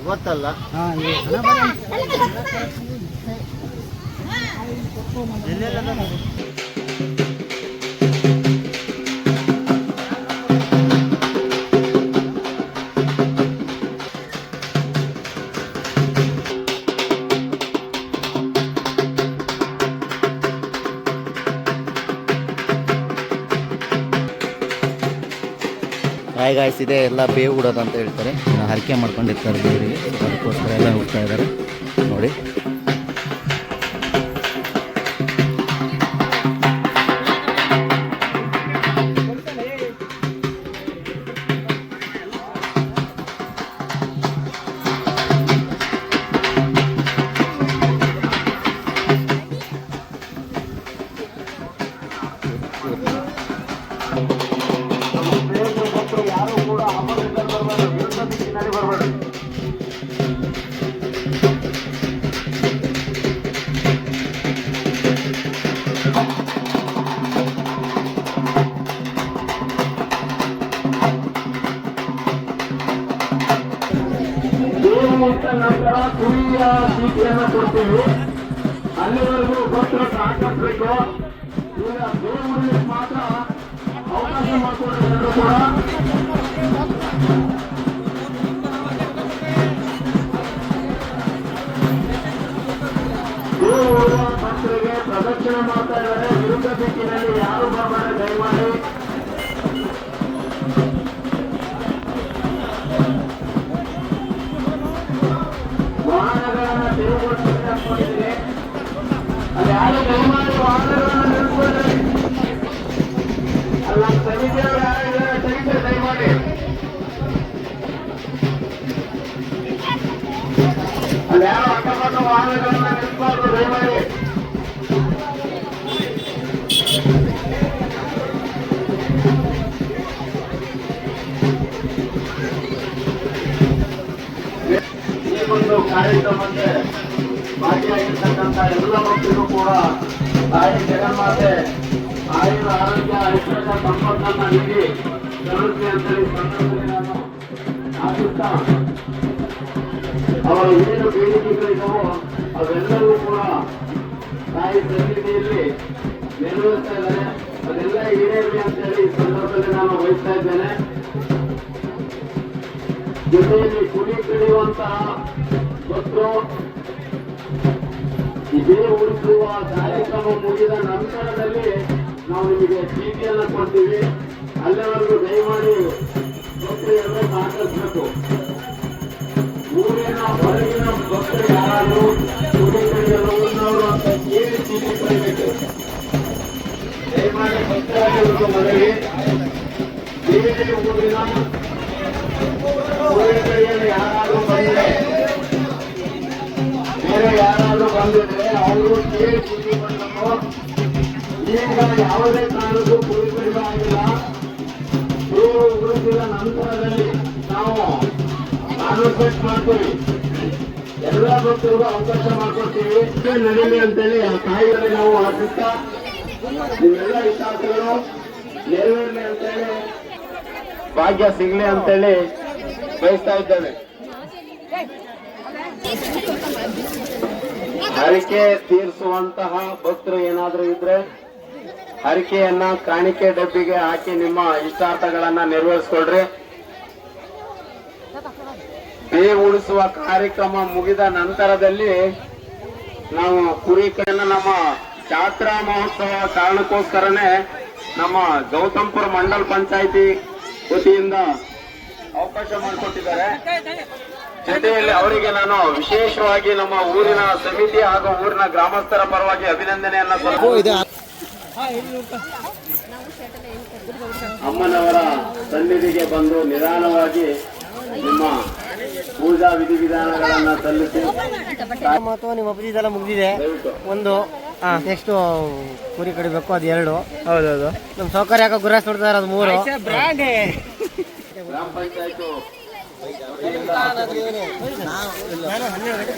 ಇವತ್ತಲ್ಲ ಗಾಯಿಸಿದೆ ಎಲ್ಲ ಬೇವು ಬಿಡೋದು ಅಂತ ಹೇಳ್ತಾರೆ. ಹರಕೆ ಮಾಡ್ಕೊಂಡಿರ್ತಾರೆ ದೇವರಿಗೆ, ಅದಕ್ಕೋಸ್ಕರ ಎಲ್ಲ ಹೋಗ್ತಾ ಇದ್ದಾರೆ ನೋಡಿ. ನಂತರ ಕುರಿಯ ಚೀಟಿಯನ್ನು ಕೊಡ್ತೀವಿ. ಅಲ್ಲಿವರೆಗೂ ಭಕ್ತರು ಸಹಕರಿಸಬೇಕು. ಈಗ ದೇವರಿಗೆ ಮಾತ್ರ ಅವಕಾಶ ಮಾಡಿಕೊಡ್ರಿ ಎಲ್ಲರೂ ಕೂಡ. ದೇವರ ಭಕ್ತರಿಗೆ ಪ್ರದಕ್ಷಿಣೆ ಮಾಡ್ತಾ ಇದ್ದಾರೆ. ವಿರುದ್ಧ ದಿಕ್ಕಿನಲ್ಲಿ ಯಾರು ಬರಬಾರದು ದಯಮಾಡಿ. ವಾಹನಗಳನ್ನ ತಿರುಗಿಸಿದ್ರೆ ಅಲ್ಲಿ ಯಾರು ದಯಮಾಡಿ ವಾಹನಗಳನ್ನು ನಿಲ್ಲಿಸ್ಕೊಳ್ರಿ. ಅಲ್ಲ ಸಮಿತಿಯವರು ಯಾರು ತೆಗಿತಾರೆ ದಯಮಾಡಿ. ಅಲ್ಲಿ ಯಾರು ಅಕ್ಕಪಕ್ಕ ವಾಹನಗಳನ್ನ ನಿಲ್ಲಿಸಬಾರ್ದು ದಯಮಾಡಿ. ಒಂದು ಕಾರ್ಯಕ್ರಮಕ್ಕೆ ಭಾಗಿಯಾಗಿರ್ತಕ್ಕಂಥ ಎಲ್ಲ ಭಕ್ತರು ಕೂಡ ತಾಯಿ ಜಗನ್ಮಾತೆ ಆಯುರ ಆರೋಗ್ಯ ಐಶ್ವರ್ಯ ಸಂಪತ್ತನ್ನ ನೀಡಿ ಕರುಣಿಸಿ ಅಂತೇಳಿ ಸಂದರ್ಭದಲ್ಲಿ ನಾನು ಆಶಿಸ್ತಾ ಅವರ ಏನು ಬೇಡಿಕೆಗಳಿದ್ದವೋ ಅವೆಲ್ಲವೂ ಕೂಡ ತಾಯಿ ಸನ್ನಿಧಿಯಲ್ಲಿ ನೆರವೇರ್ತಾ ಇದ್ದಾರೆ. ಅದೆಲ್ಲ ಈಡೇರಲಿ ಅಂತೇಳಿ ಈ ಸಂದರ್ಭದಲ್ಲಿ ನಾನು ವಹಿಸ್ತಾ ಇದ್ದೇನೆ. ಜೊತೆಯಲ್ಲಿ ಕುಡಿ ಕಡಿಯುವಂತಹ ಭಕ್ತರು ಇದೇ ಉಳಿಸುವ ಕಾರ್ಯಕ್ರಮ ಮುಗಿದ ನಂತರದಲ್ಲಿ ನಾವು ನಿಮಗೆ ಚೀಟಿಯನ್ನು ಕೊಡ್ತೀವಿ. ಅಲ್ಲಿವರೆಗೂ ದಯಮಾಡಿ ಭಕ್ತರು ಎಲ್ಲ ಸಹಕರಿಸಬೇಕು. ಊರಿನ ಹೊರಗಿನ ಭಕ್ತರು ಯಾರಾದರೂ ಕುಡಿ ಕಡಿಯಲು ಉಳಿದವರು ಅಂತ ಕೇಳಿ ಚೀಟಿ ಪಡಿಬೇಕು. ದಯಮಾಡಿ ಭಕ್ತರಾಗಿರುವ ಮನೆಗೆ ಬೇರೆ ಊರಿನ ಯಾರಾದ್ರೂ ಬಂದ್ರೆ ಬೇರೆ ಯಾರಾದ್ರೂ ಬಂದಿದ್ರೆ ಅವರು ಕೇಳಿ ಚೀಟಿ ಪಡಬೇಕು. ಈಗ ಯಾವುದೇ ಕಾರಣಕ್ಕೂ ಕುಡಿ ಕಡಿಮೆ ಆಗಿಲ್ಲ. ಬೇರೆ ಉಳಿಸಿದ ನಂತರದಲ್ಲಿ ನಾವು ಕಾನ್ವರ್ಸೇಟ್ ಮಾಡ್ತೀವಿ. ಎಲ್ಲ ಭಕ್ತರಿಗೂ ಅವಕಾಶ ಮಾಡ್ಕೊಡ್ತೀವಿ. ನಡೀಲಿ ಅಂತೇಳಿ ಆ ತಾಯಿಯಲ್ಲಿ ನಾವು ಆಶಿಸ್ತಾ ನಿಮ್ಮೆಲ್ಲ ಇಷ್ಟಾರ್ಥಗಳು ನೆರವೇರಲಿ ಅಂತೇಳಿ ಭಾಗ್ಯ ಸಿಗ್ಲಿ ಅಂತೇಳಿ ಬಯಸ್ತಾ ಇದ್ದೇವೆ. ಹರಕೆ ತೀರಿಸುವಂತಹ ಭಕ್ತರು ಏನಾದರೂ ಇದ್ರೆ ಹರಕೆಯನ್ನ ಕಾಣಿಕೆ ಡಬ್ಬಿಗೆ ಹಾಕಿ ನಿಮ್ಮ ಇಷ್ಟಾರ್ಥಗಳನ್ನ ನೆರವೇರಿಸ್ಕೊಳ್ರಿ. ಬೇವು ಉಳಿಸುವ ಕಾರ್ಯಕ್ರಮ ಮುಗಿದ ನಂತರದಲ್ಲಿ ನಾವು ಕುರಿಕನ್ನು ನಮ್ಮ ಜಾತ್ರಾ ಮಹೋತ್ಸವ ಕಾರಣಕ್ಕೋಸ್ಕರನೇ ನಮ್ಮ ಗೌತಮ್ಪುರ ಮಂಡಲ್ ಪಂಚಾಯಿತಿ ವತಿಯಿಂದ ಅವಕಾಶ ಮಾಡಿಕೊಟ್ಟಿದ್ದಾರೆ. ಜೊತೆಯಲ್ಲಿ ಅವರಿಗೆ ನಾನು ವಿಶೇಷವಾಗಿ ನಮ್ಮ ಊರಿನ ಸಮಿತಿ ಹಾಗೂ ಊರಿನ ಗ್ರಾಮಸ್ಥರ ಪರವಾಗಿ ಅಭಿನಂದನೆಯನ್ನ ಅಮ್ಮನವರ ಸನ್ನಿಧಿಗೆ ಬಂದು ನಿಧಾನವಾಗಿ ನಿಮ್ಮ ಪೂಜಾ ವಿಧಿವಿಧಾನಗಳನ್ನ ಸಲ್ಲಿಸಿ ನಿಮ್ಮ ಇದೆಲ್ಲ ಮುಗಿದಿದೆ. ಒಂದು ನೆಕ್ಸ್ಟ್ ಕುರಿ ಕಡಿಬೇಕು, ಅದು 2. ಹೌದೌದು. ನಮ್ಮ ಸೌಕರ್ಯ ಯಾಕೆ ಗುರಾಸ್ ನೋಡ್ತಾರೆ, ಅದು 3. ಗ್ರಾಮ ಪಂಚಾಯತ್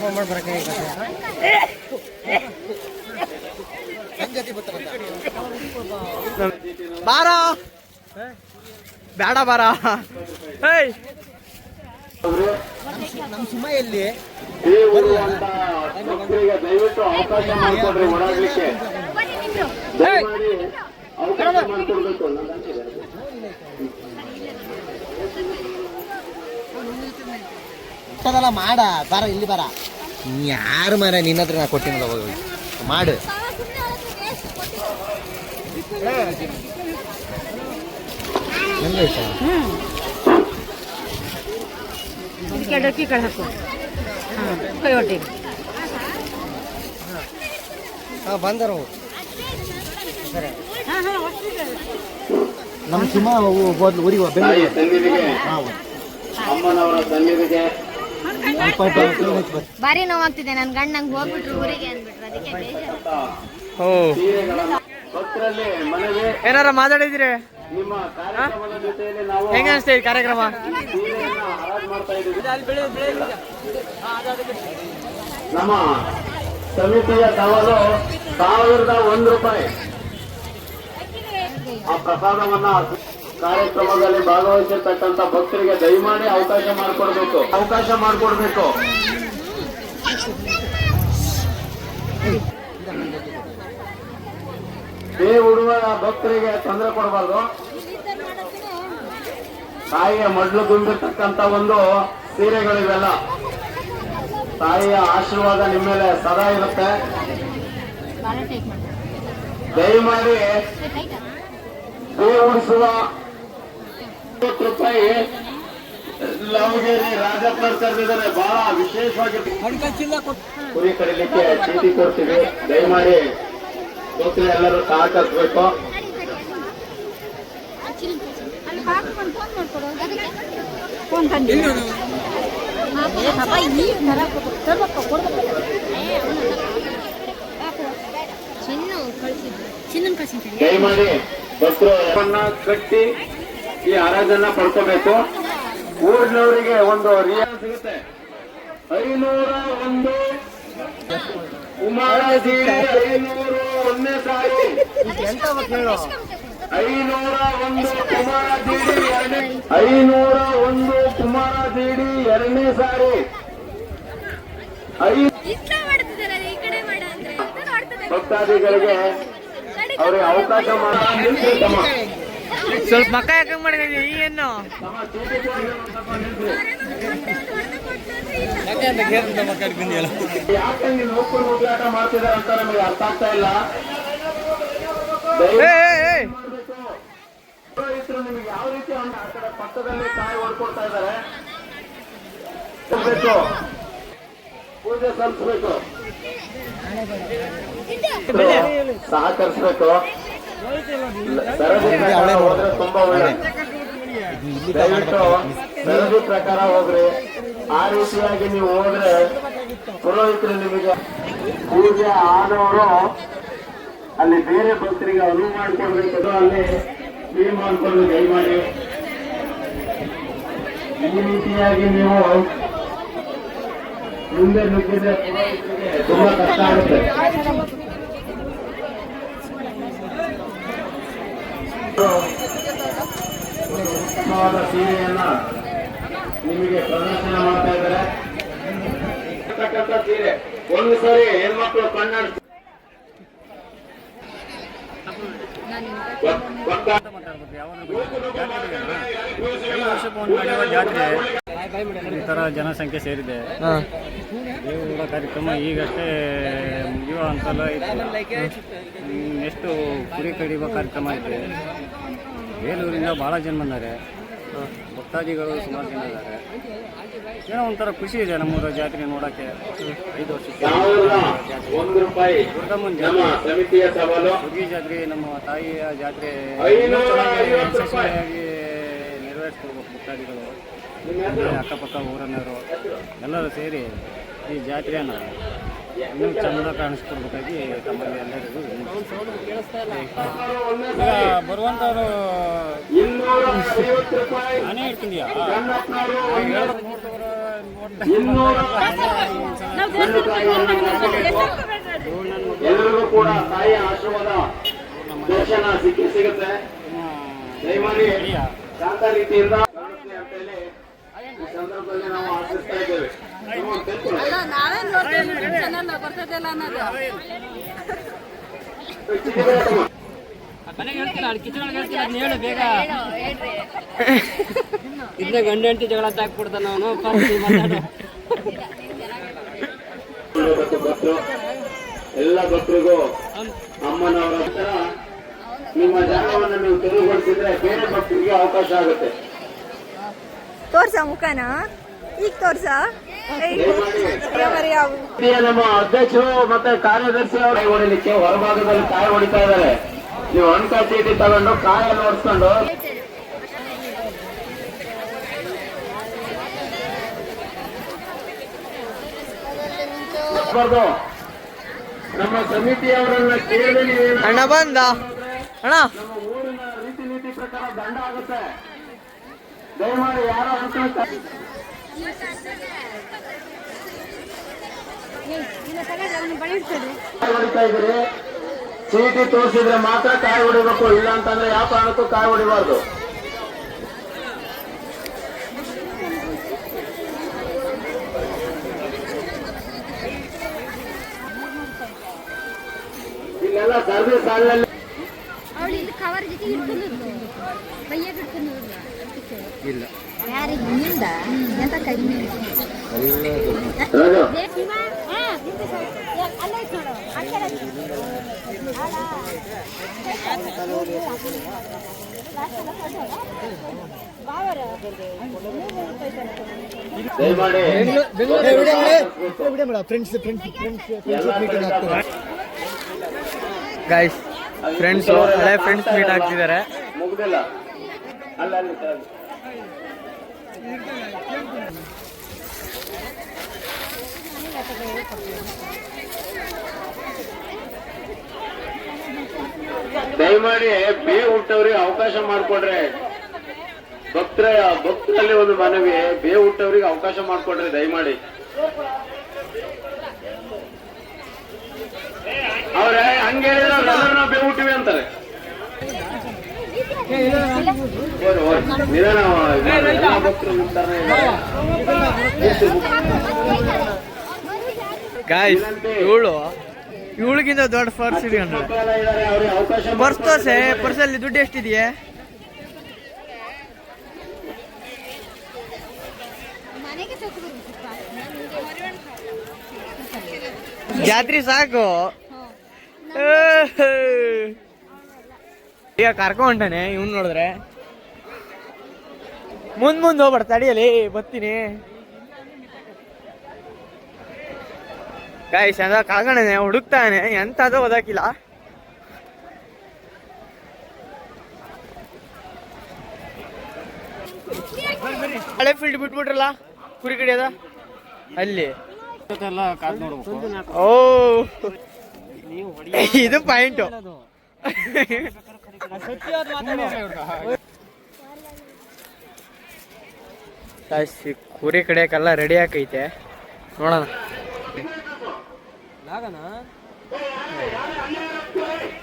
ಫೋನ್ ಮಾಡಿ ಬರಕ್ಕೆ ಬಾರ ಬೇಡ ಬಾರ. ನಮ್ಮ ಸುಮ ಎಲ್ಲಿ ದಯವಿಟ್ಟು ಅವಕಾಶ ಮಾಡಿಕೊಡ್ರಿ, ಓಡಾಡ್ಲಿಕ್ಕೆ ದಯಮಾಡಿ ಅವಕಾಶ ಮಾಡಿಕೊಡ್ಬೇಕು. ಮಾಡ ಬಾರ, ಇಲ್ಲಿ ಬಾರ. ಯಾರು ಮಾರ ನಿನ್ನ ಹತ್ರ ನಾ ಕೊಟ್ಟಿನಲ್ಲ, ಮಾಡು. ಬಂದರು ನಮ್ಮ ಸುಮ ಊರಿಗೆ ಅಮ್ಮನವರ ಸನ್ನಿಧಿಗೆ ಬಾರಿ ನೋವಾಗ್ತಿದೆ. ನನ್ ಗಂಡ ನಂಗೆ ಹೋಗ್ಬಿಟ್ರು ಊರಿಗೆ ಅಂದ್ಬಿಟ್ರು, ಅದಕ್ಕೆ ಭಕ್ತರಲ್ಲಿ ಮನವಿ, ಏನಾರ ಮಾತಾಡಿದ್ರಿ? ನಿಮ್ಮ ಕಾರ್ಯಕ್ರಮದ ಜೊತೆಯಲ್ಲಿ ನಾವು ಹೆಂಗ ಅನಿಸ್ತಾ ಇದೆ ಕಾರ್ಯಕ್ರಮ? ಸೀರೆಯನ್ನ ಹರಾಜು ಮಾಡ್ತಾ ಇದ್ದೀವಿ. ನಮ್ಮ ಸಮಿತಿಯ ಸವಾಲು 1001 ರೂಪಾಯಿ. ಆ ಪ್ರಸಾದವನ್ನ ಕಾರ್ಯಕ್ರಮದಲ್ಲಿ ಭಾಗವಹಿಸಿರ್ತಕ್ಕಂಥ ಭಕ್ತರಿಗೆ ದಯಮಾಡಿ ಅವಕಾಶ ಮಾಡಿಕೊಡ್ಬೇಕು. ಉಡುವ ಭಕ್ತರಿಗೆ ತೊಂದರೆ ಕೊಡಬಾರ್ದು. ತಾಯಿಯ ಮಡ್ಲು ತುಂಬಿರ್ತಕ್ಕಂಥ ಒಂದು ಸೀರೆಗಳಿವೆಲ್ಲ. ತಾಯಿಯ ಆಶೀರ್ವಾದ ನಿಮ್ಮ ಮೇಲೆ ಸದಾ ಇರುತ್ತೆ. ದಯಮಾಡಿ ಉಡಿಸುವ 50 ರೂಪಾಯಿ ಲವಗೇರಿ ರಾಜಪ್ಪ ಕರೆದಿದ್ದಾರೆ. ಬಹಳ ವಿಶೇಷವಾಗಿ ಕುರಿ ಕಡಿಲಿಕ್ಕೆ ಚೀಟಿ ಕೊಡ್ತೀವಿ. ದಯಮಾಡಿ ಭಕ್ತರು ಎಲ್ಲರೂ ಸಹಕರಿಸಬೇಕು. ದಯಮಾಡಿ ಭಕ್ತರು ಕಟ್ಟಿ ಈ ಹರಾಜನ್ನ ಪಡ್ಕೋಬೇಕು. ಊರಿನವರಿಗೆ ಒಂದು ರಿಯಾಯಿತಿ ಸಿಗುತ್ತೆ. 501 ಕುಮಾರ ಸೀರೆ 500 ಒಂದನೇ ಸಾರಿ, 501 ಕುಮಾರ ಸೀಡಿ 501 ಕುಮಾರ ಸೀಡಿ 2ನೇ ಸಾರಿ. ಭಕ್ತಾದಿಗಳಿಗೆ ಅವ್ರಿಗೆ ಅವಕಾಶ ಸ್ವಲ್ಪ ಮಕ್ಕ ಯಾಕೆ ಮಾಡಿದೀವಿ ಏನು ಯಾಕೆ ನೀವು ನೋಡ್ಕೊಂಡು ಹೋಗ್ಲಾಟ ಮಾಡ್ತಿದಾರೆ ಅಂತ ನಮಗೆ ಅರ್ಥ ಆಗ್ತಾ ಇಲ್ಲ. ನಿಮಗೆ ಯಾವ ರೀತಿ ಆ ಕಡೆ ಪಕ್ಕದಲ್ಲಿ ಕಾಯಿ ಹೊಡ್ಕೊಡ್ತಾ ಇದ್ದಾರೆ. ಪೂಜೆ ಸಲ್ಲಿಸಬೇಕು, ಸಹಕರಿಸಬೇಕು. ಹೋದ್ರೆ ತುಂಬಾ ಒಳ್ಳೆ. ದಯವಿಟ್ಟು ಸರದಿ ಪ್ರಕಾರ ಹೋಗ್ರಿ. ಆ ರೀತಿಯಾಗಿ ನೀವು ಹೋದ್ರೆ ಪುರೋಹಿತರು ನಿಮಗೆ ಪೂಜೆ ಆದವರು ಅಲ್ಲಿ ಬೇರೆ ಭಕ್ತರಿಗೆ ಅನುವು ಮಾಡಿಕೊಡ್ಬೇಕು. ಅಲ್ಲಿ ಕ್ಲೀನ್ ಮಾಡಿಕೊಂಡು ದಯಮಾಡಿ ಈ ರೀತಿಯಾಗಿ ನೀವು ಮುಂದೆ ನುಗ್ಗಿದ್ರೆ ಪುರೋಹಿತರಿಗೆ ತುಂಬಾ ಕಷ್ಟ ಆಗುತ್ತೆ. ಉತ್ತಮವಾದ ಸೀರೆಯನ್ನ ನಿಮಗೆ ಪ್ರದರ್ಶನ ಮಾಡ್ತಾ ಇದ್ದಾರೆ. ಸೀರೆ ಒಂದು ಸಾರಿ ಹೆಣ್ಮಕ್ಳು ಕಣ್ಣಾಡಿಸ್ತಾರೆ. ಈ ಥರ ಜನಸಂಖ್ಯೆ ಸೇರಿದೆ. ದೇವರ ಕಾರ್ಯಕ್ರಮ ಈಗಷ್ಟೇ ಮುಗಿಯುವ ಅಂತಲ್ಲ ಎಷ್ಟು ಕುರಿ ಕಡಿಯುವ ಕಾರ್ಯಕ್ರಮ ಐತೆ. ಬೇಲೂರಿಂದ ಭಾಳ ಜನ ಬಂದ್ದಾರೆ, ಭಕ್ತಾದಿಗಳು ಸುಮಾರು ಜನ ಇದ್ದಾರೆ. ಏನೋ ಒಂಥರ ಖುಷಿ ಇದೆ ನಮ್ಮೂರ ಜಾತ್ರೆ ನೋಡೋಕ್ಕೆ. 5 ವರ್ಷಕ್ಕೆ ದುರ್ಗಮ್ಮನ ಜಾತ್ರೆ, ಹುಡುಗಿ ಜಾತ್ರೆ, ನಮ್ಮ ತಾಯಿಯ ಜಾತ್ರೆ ಯಶಸ್ವಿಯಾಗಿ ನೆರವೇರಿಸ್ಕೊಡ್ಬೇಕು ಭಕ್ತಾದಿಗಳು. ಅಕ್ಕಪಕ್ಕ ಊರನ್ನವರು ಎಲ್ಲರೂ ಸೇರಿ ಈ ಜಾತ್ರೆಯನ್ನು ಇನ್ನೂ ಚೆಂದ ಕಾಣಿಸ್ಕೊಡ್ಬೇಕಾಗಿ ತಮ್ಮಲ್ಲಿ ಎಲ್ಲರಿಗೂ ಈಗ ಬರುವಂಥವ್ರು ನಾನೇ ಇಡ್ತೀನಿಯಾ ಎಲ್ಲರಿಗೂ ಕೂಡ ತಾಯಿಯ ಆಶೀರ್ವಾದ ದರ್ಶನ ಸಿಗುತ್ತೆ. ದಯಮಾಡಿ ಶಾಂತ ರೀತಿಯಿಂದ ಅಂತೇಳಿ ಈ ಸಂದರ್ಭದಲ್ಲಿ ನಾವು ಆಶಿಸ್ತಾ ಇದ್ದೇವೆ. ಇದ್ದ ಗಂಡ ಹೆಂಡತಿ ಜಗಳ ಹಾಕ್ಬಿಡ್ತಾನ ಅವನು. ಎಲ್ಲ ಭಕ್ತರಿಗೂ ಅಮ್ಮನವರ ಹತ್ರ ನಿಮ್ಮ ಜಾಗವನ್ನು ನೀವು ತೆರವುಗೊಳಿಸಿದ್ರೆ ಬೇರೆ ಭಕ್ತರಿಗೆ ಅವಕಾಶ ಆಗುತ್ತೆ. ತೋರ್ಸ ಮುಖನ ಈಗ ತೋರ್ಸ. ನಮ್ಮ ಅಧ್ಯಕ್ಷರು ಮತ್ತೆ ಕಾರ್ಯದರ್ಶಿ ಅವರು ಕಾಯಿ ಹೊಡಿಲಿಕ್ಕೆ ಹೊರಭಾಗದಲ್ಲಿ ಕಾಯಿ ಹೊಡಿತಾ ಇದ್ದಾರೆ. ನೀವು ಅಣ್ಕ ಚೀಟಿ ತಗೊಂಡು ಕಾಯನ್ನು ಹೊಡ್ಸ್ಕೊಂಡು ನಮ್ಮ ಸಮಿತಿಯವರನ್ನ ಕೇಳಿದ್ರೆ ನೀವೇನು ಅಣ್ಣ ಬಂದ ಅಣ್ಣ ನಮ್ಮ ಊರಿನ ರೀತಿ ನೀತಿ ಪ್ರಕಾರ ದಂಡ ಆಗುತ್ತೆ. ದಯಮಾಡಿ ಯಾರೋ ಅನ್ಕೊಳ್ತಾರೆ ಹೊಡಿತಾ ಇದ್ರಿ. ಚೀಟಿ ತೋರಿಸಿದ್ರೆ ಮಾತ್ರ ಕಾಯಿ ಹೊಡಿಬೇಕು, ಇಲ್ಲ ಅಂತಂದ್ರೆ ಯಾವ ಕಾರಣಕ್ಕೂ ಕಾಯಿ ಹೊಡಿಬಾರ್ದು. ಇಲ್ಲೆಲ್ಲ ಸರ್ವಿಸ್ ಸಾಲಿನಲ್ಲಿ ಅವಳು ಇದು ಕವರ್ ಜೊತೆ ಇಟ್ಕೊಂಡಿದ್ಲು ಬೈಯಾಗ ಇಟ್ಕೊಂಡಿದ್ಲು. ಇಲ್ಲ ಯಾರಿಗೆ ನಿಂದ ಎಂತ ಕಡಿಮೆ ರಾಜು ದಯಮಾಡಿ ಗೈಸ್ ಫ್ರೆಂಡ್ಸ್ ಹಳೆ ಫ್ರೆಂಡ್ಸ್ ಮೀಟ್ ಆಗ್ತಿದ್ದಾರೆ. ಮುಗ್ದಿಲ್ಲ ಅಲ್ಲ ಅಲ್ಲಿ ದಯಮಾಡಿ ಬೇ ಹುಟ್ಟವ್ರಿಗೆ ಅವಕಾಶ ಮಾಡಿಕೊಡ್ರೆ. ಭಕ್ತರಲ್ಲಿ ಒಂದು ಮನವಿ, ಬೇ ಹುಟ್ಟವ್ರಿಗೆ ಅವಕಾಶ ಮಾಡಿಕೊಡ್ರಿ ದಯಮಾಡಿ. ಅವ್ರೆ ಹಂಗೆ ಹೇಳಿದ್ರೆ ಅವ್ರೆಲ್ಲರೂ ನಾವು ಬೇ ಹುಟ್ಟಿವಿ ಅಂತಾರೆ. ನಿಧಾನ ಭಕ್ತರು ನಿಂತಾರೆ. ಗಾಯ್ಸ್ ಇವಳಿಗಿಂತ ದೊಡ್ಡ ಪರ್ಸ್ ಇಟ್ಕೊಂಡ್ರೆ ಪರ್ಸ್ ತೋರ್ಸೆ. ಪರ್ಸಲ್ಲಿ ದುಡ್ಡು ಎಷ್ಟಿದೆಯೇ? ಜಾತ್ರೆ ಸಾಕು. ಈಗ ಕರ್ಕೊಂಡಾನೆ ಇವ್ನು ನೋಡಿದ್ರೆ ಮುಂದೆ ಹೋಗ್ಬೇಡ, ತಡಿಯಲಿ ಬರ್ತೀನಿ. ಗಾಯ್ಸ್ ಅದ ಕಳ್ಕೊಂಡಾನೆ, ಹುಡುಕ್ತಾನೆ, ಎಂತದೋ ಓದಾಕಿಲ್ಲ. ಹಳೆ ಫೀಲ್ಡ್ ಬಿಟ್ಬಿಟ್ರಲ್ಲ ಕುರಿ ಕಡಿಯೋದ ಅಲ್ಲಿ. ಕಾದ್ ನೋಡ್ಬೇಕು. ಓ ಇದು ಪಾಯಿಂಟು. ಕುರಿ ಕಡಿಯಕ್ಕೆಲ್ಲ ರೆಡಿ ಆಕೈತೆ, ನೋಡೋಣ.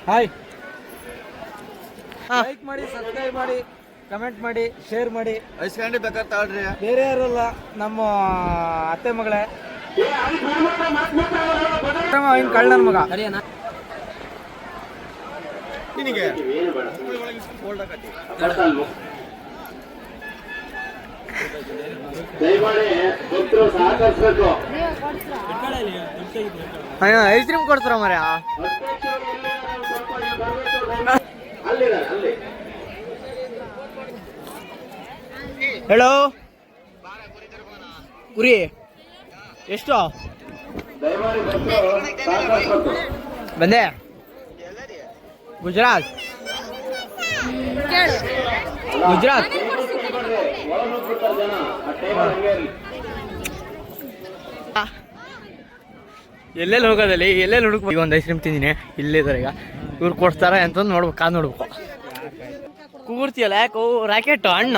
ಹಾಯ್, ಲೈಕ್ ಮಾಡಿ, ಸಬ್ಸ್ಕ್ರೈಬ್ ಮಾಡಿ, ಕಮೆಂಟ್ ಮಾಡಿ, ಶೇರ್ ಮಾಡಿ. ಐಸ್ಕಂಡಿ ಬೇಕಾದ್ರೆ ತಾಳ್ರಿ. ಬೇರೆ ಯಾರಲ್ಲ, ನಮ್ಮ ಅತ್ತೆ ಮಗಳೇ, ಕಳ್ಳನ ಮಗ. ಏನು ಬೇಡ ದಯಮಾಡಿ ಭಕ್ತರು ಸಹಕರಿಸಬೇಕು. ಐಸ್ ಕ್ರೀಮ್ ಕೊಡ್ತಾರ ಮರ ಅಲ್ಲಿದ್ದಾರೆ ಅಲ್ಲಿ. ಹೇಳೋ ಕುರಿ ಎಷ್ಟು ದಯಮಾಡಿ ಭಕ್ತರು ಸಹಕರಿಸಬೇಕು. ಬಂದೆ ಗುಜರಾತ್ ಗುಜರಾತ್ ಒಳಗೋಗ್ಬಿಡ್ತಾರೆ ಜನ. ಆ ಟೇಬಲ್ ಹಂಗೆ ಇರ್ಲಿ. ಎಲ್ಲೆಲ್ಲಿ ಹೋಗೋದಲ್ಲಿ ಎಲ್ಲೆಲ್ಲಿ ಹುಡುಕ್ ಈಗ ಒಂದು ಐಸ್ ಕ್ರೀಮ್ ತಿಂದಿನಿ ಇಲ್ಲಿದ್ದಾರೆ ಈಗ ಇವ್ರು ಕೊಡ್ತಾರ ಅಂತಂದು ನೋಡ್ಬೇಕು ಕಾದು ನೋಡ್ಬೇಕು ಕೂರ್ತಿಯಲ್ಲ ಯಾಕೋ ರಾಕೆಟ್ ಅಣ್ಣ